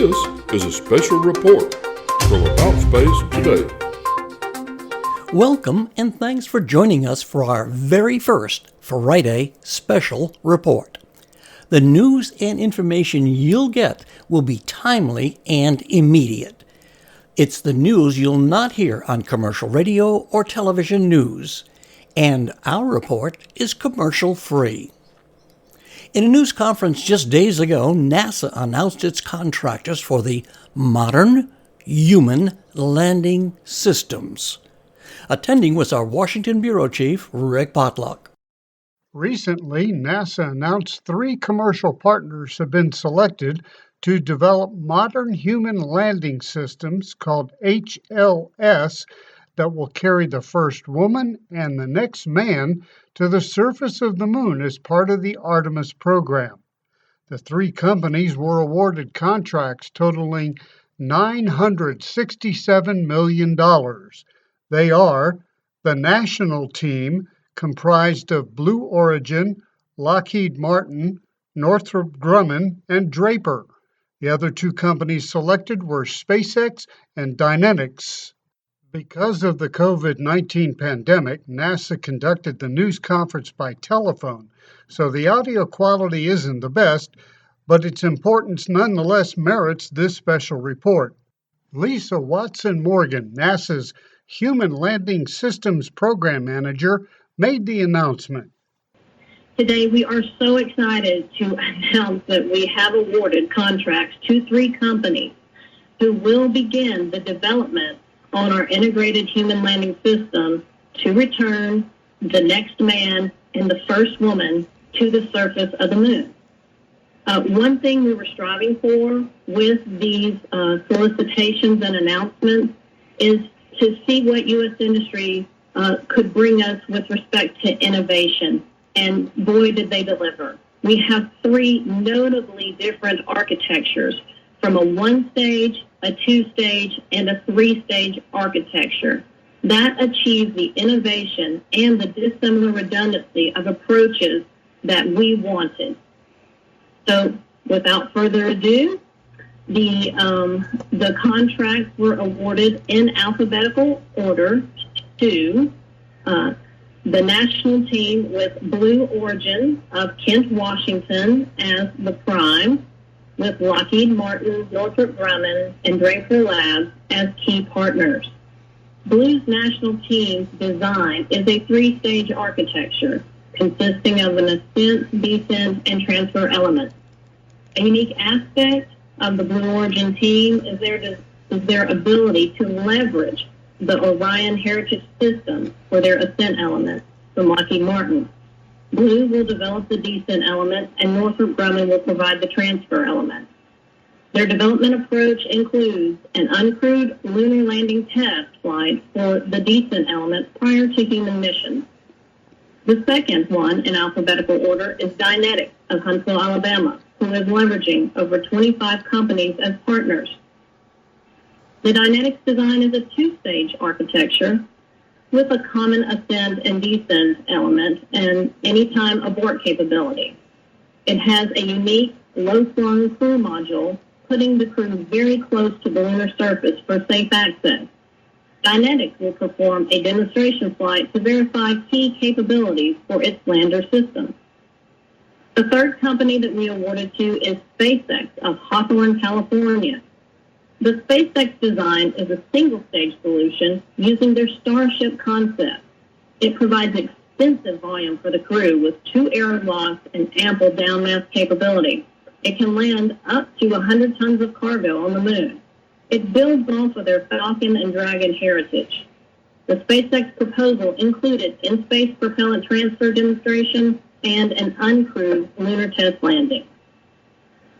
This is a special report from About Space Today. Welcome and thanks for joining us for our very first Friday special report. The news and information you'll get will be timely and immediate. It's the news you'll not hear on commercial radio or television news, and our report is commercial-free. In a news conference just days ago, NASA announced its contractors for the Modern Human Landing Systems. Attending was our Washington Bureau Chief, Rick Potlock. Recently, NASA announced 3 commercial partners have been selected to develop modern human landing systems called HLS that will carry the first woman and the next man to the surface of the moon as part of the Artemis program. The 3 companies were awarded contracts totaling $967 million. They are the national team, comprised of Blue Origin, Lockheed Martin, Northrop Grumman, and Draper. The other 2 companies selected were SpaceX and Dynetics. Because of the COVID-19 pandemic, NASA conducted the news conference by telephone, so the audio quality isn't the best, but its importance nonetheless merits this special report. Lisa Watson-Morgan, NASA's Human Landing Systems Program Manager, made the announcement. Today, we are so excited to announce that we have awarded contracts to 3 companies who will begin the development on our integrated human landing system to return the next man and the first woman to the surface of the moon. One thing we were striving for with these solicitations and announcements is to see what U.S. industry could bring us with respect to innovation, and boy, did they deliver. We have 3 notably different architectures, from a 1-stage, a 2-stage, and a 3-stage architecture. That achieves the innovation and the dissimilar redundancy of approaches that we wanted. So, without further ado, the contracts were awarded in alphabetical order to the national team with Blue Origin of Kent, Washington as the prime, with Lockheed Martin, Northrop Grumman, and Draper Labs as key partners. Blue's national team's design is a 3-stage architecture consisting of an ascent, descent, and transfer element. A unique aspect of the Blue Origin team is their ability to leverage the Orion Heritage System for their ascent element from Lockheed Martin. Blue will develop the descent element, and Northrop Grumman will provide the transfer element. Their development approach includes an uncrewed lunar landing test flight for the descent element prior to human missions. The second one in alphabetical order is Dynetics of Huntsville, Alabama, who is leveraging over 25 companies as partners. The Dynetics design is a 2-stage architecture with a common ascent and descent element and anytime abort capability. It has a unique low-slung crew module, putting the crew very close to the lunar surface for safe access. Dynetics will perform a demonstration flight to verify key capabilities for its lander system. The third company that we awarded to is SpaceX of Hawthorne, California. The SpaceX design is a single-stage solution using their Starship concept. It provides extensive volume for the crew with 2 airlocks and ample downmass capability. It can land up to 100 tons of cargo on the moon. It builds off of their Falcon and Dragon heritage. The SpaceX proposal included in-space propellant transfer demonstration and an uncrewed lunar test landing.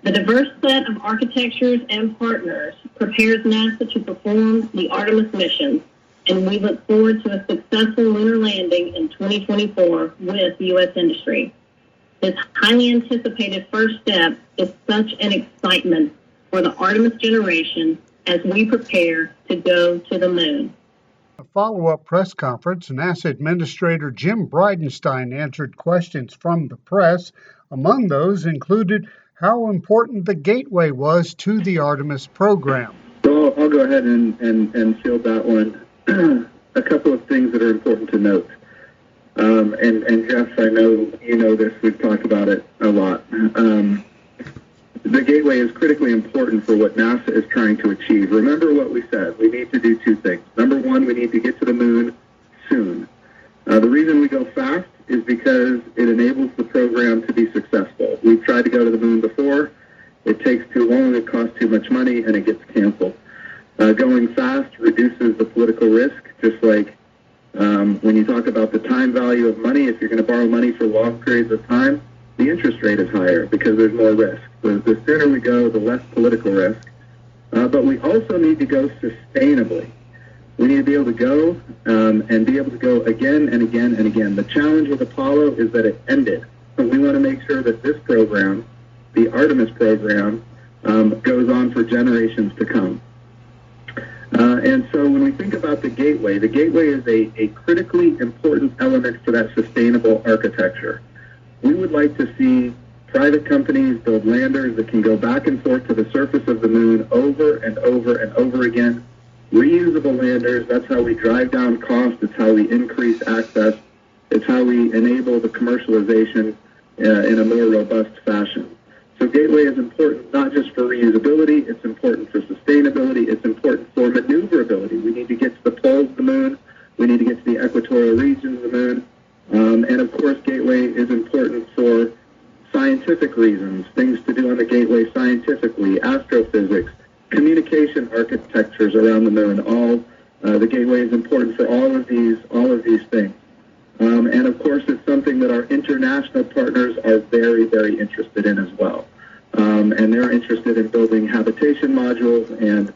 The diverse set of architectures and partners prepares NASA to perform the Artemis missions, and we look forward to a successful lunar landing in 2024 with U.S. industry. This highly anticipated first step is such an excitement for the Artemis generation as we prepare to go to the moon. A follow-up press conference, NASA Administrator Jim Bridenstine answered questions from the press. Among those included how important the Gateway was to the Artemis program. So I'll go ahead and field that one. A couple of things that are important to note. And Jeff, I know you know this, we've talked about it a lot. The Gateway is critically important for what NASA is trying to achieve. Remember what we said. We need to do two things. Number one, we need to get to the moon soon. The reason we go fast is because it enables the program to be successful. We've tried to go to the moon before. It takes too long, it costs too much money, and it gets canceled. Going fast reduces the political risk, just like when you talk about the time value of money. If you're going to borrow money for long periods of time, the interest rate is higher because there's more risk. The sooner we go, the less political risk. But we also need to go sustainably. We need to be able to go and be able to go again and again and again. The challenge with Apollo is that it ended. So we want to make sure that this program, the Artemis program, goes on for generations to come. And so when we think about the Gateway is a critically important element for that sustainable architecture. We would like to see private companies build landers that can go back and forth to the surface of the moon over and over and over again. Reusable landers, that's how we drive down costs, it's how we increase access, it's how we enable the commercialization in a more robust fashion. So Gateway is important not just for reusability, it's important for sustainability, it's important for maneuverability. We need to get to the poles of the moon, we need to get to the equatorial regions of the moon, and of course Gateway is important for scientific reasons, things to do on the Gateway scientifically, astrophysics, communication architectures around the moon. The Gateway is important for all of these things. And of course, it's something that our international partners are very, very interested in as well. And they're interested in building habitation modules and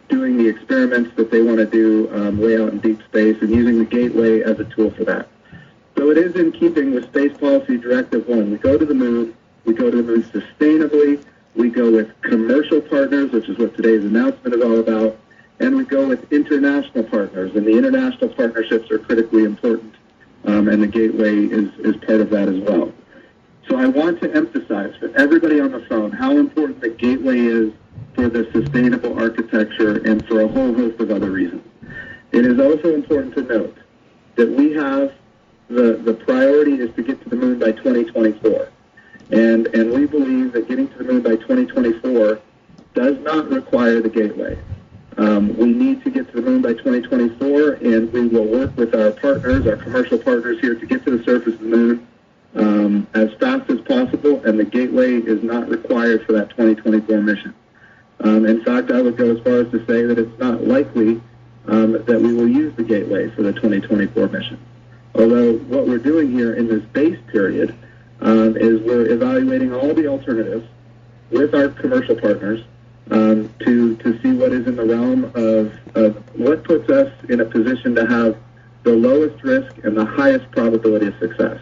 doing the experiments that they want to do way out in deep space and using the Gateway as a tool for that. So it is in keeping with Space Policy Directive 1. We go to the moon. We go to the moon sustainably. We go with commercial partners, which is what today's announcement is all about. And we go with international partners, and the international partnerships are critically important, and the Gateway is part of that as well. So I want to emphasize for everybody on the phone how important the Gateway is for the sustainable architecture and for a whole host of other reasons. It is also important to note that we have the priority is to get to the moon by 2024. And we believe that getting to the moon by 2024 does not require the Gateway. We need to get to the moon by 2024, and we will work with our partners, our commercial partners here, to get to the surface of the moon as fast as possible, and the Gateway is not required for that 2024 mission. In fact, I would go as far as to say that it's not likely that we will use the Gateway for the 2024 mission. Although what we're doing here in this base period is we're evaluating all the alternatives with our commercial partners to see what is in the realm of what puts us in a position to have the lowest risk and the highest probability of success.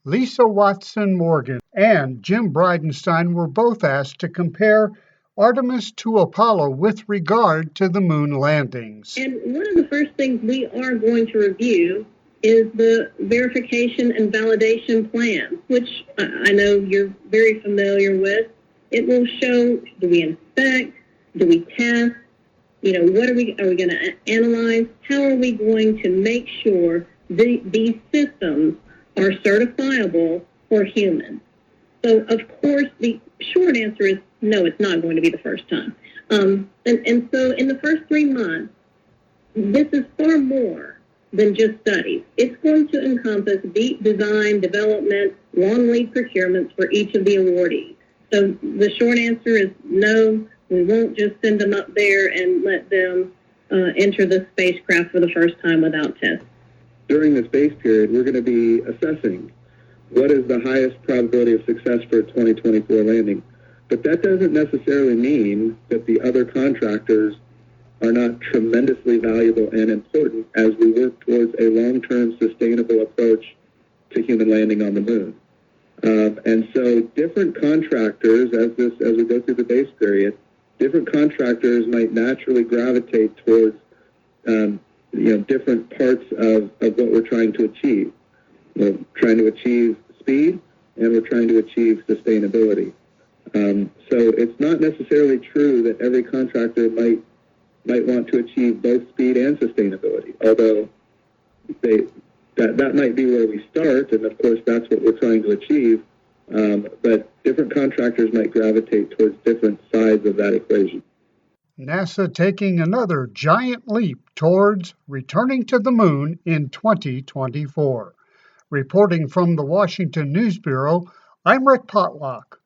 Lisa Watson Morgan and Jim Bridenstine were both asked to compare Artemis to Apollo with regard to the moon landings. And one of the first things we are going to review is the verification and validation plan, which I know you're very familiar with. It will show, do we inspect, do we test, what are we going to analyze? How are we going to make sure these systems are certifiable for humans? So, of course, the short answer is no, it's not going to be the first time. And so in the first 3 months, this is far more than just studies. It's going to encompass deep design, development, long lead procurements for each of the awardees. So the short answer is no, we won't just send them up there and let them enter the spacecraft for the first time without tests. During this base period, we're going to be assessing what is the highest probability of success for a 2024 landing. But that doesn't necessarily mean that the other contractors are not tremendously valuable and important as we work towards a long-term sustainable approach to human landing on the moon. And so different contractors, as we go through the base period, different contractors might naturally gravitate towards different parts of what we're trying to achieve. We're trying to achieve speed, and and we're trying to achieve sustainability. So it's not necessarily true that every contractor might want to achieve both speed and sustainability, although that might be where we start, and of course that's what we're trying to achieve. But different contractors might gravitate towards different sides of that equation. NASA taking another giant leap towards returning to the moon in 2024. Reporting from the Washington News Bureau, I'm Rick Potlock.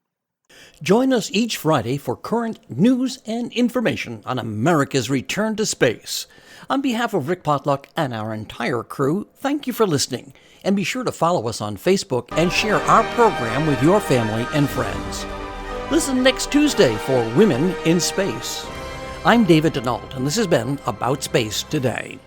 Join us each Friday for current news and information on America's return to space. On behalf of Rick Potlock and our entire crew, thank you for listening. And be sure to follow us on Facebook and share our program with your family and friends. Listen next Tuesday for Women in Space. I'm David Denault, and this has been About Space Today.